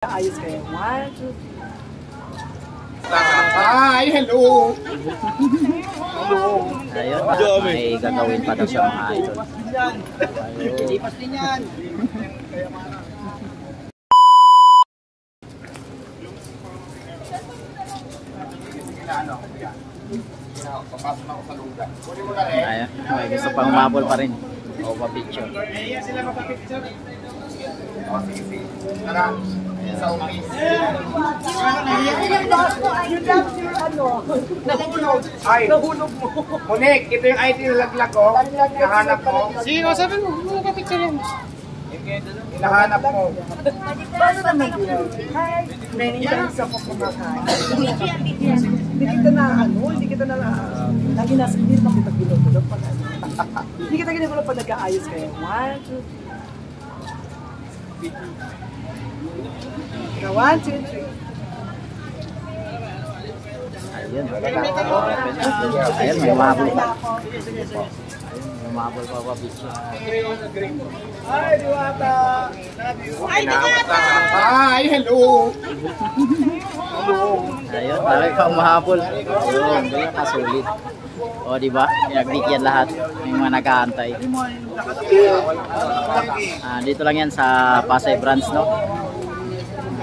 Ayos kayo. 1, 2, 3. Hi! Hello! Hello! Ayun, may gagawin pa daw siya mga idol. Lipas din yan! Papasok ako sa lugar. Ayun, may gusto pang umabol pa rin. O pa-picture. Iya sila mapapicture. O sige, sige. Tara, sa office. Ay, nahulog mo. Monek, ito yung ID na laglag ko. Hinahanap mo. Sige, sabi mo, magpapicture yan. Hinahanap mo. Paano naman yun? Many times ako kumakain. Hindi kita na hindi kita na lagi nasa, hindi naman kita ginulog pag hindi kita ginulog pag nagkaayos kayo. 1, 2, 1, 2, 3. Ayun. Ayun, may umabol pa. May umabol pa pa-picture. Hi, Diwata! Hi, Diwata! Hi, hello! Hello! Ayun, talagang pa umahabol. Ayun, ganyan kasulit. O, diba? Pinagbigyan lahat. May mga nag-aantay. Dito lang yan sa Pasay Branch, no?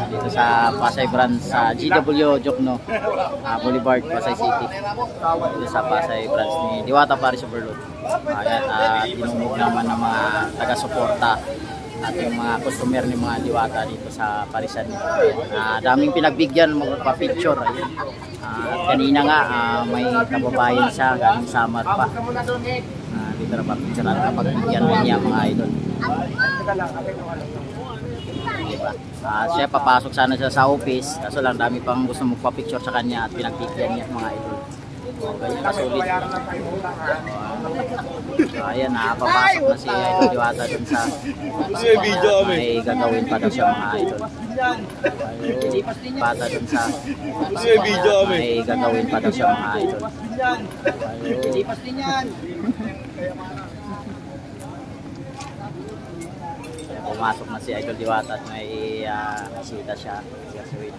Dito sa Pasay Branch, sa GW Jokno Boulevard, Pasay City. Dito sa Pasay Branch ni Diwata Paris Overload. Ayan, tinumog naman ng mga taga-suporta at yung mga customer ni mga Diwata dito sa Parisan. Daming pinagbigyan, magpa-picture. Ayun. Kanina nga, may kababayan siya, galing Samar pa. Dito na pa-picture at kapagbigyan niya mga idol. Siya papasok sana siya sa office, kaso lang dami pang gusto magpa-picture sa kanya at pinagbigyan niya mga idol. Ganyan kasulit. Ayan, papasok na si Idol Diwata dun sa may gagawin pa daw siya mga idol. Bata dun sa may gagawin pa daw siya mga idol. Lipas din yan! Pumasok na si Idol Diwata at may bisita siya. Gasuin.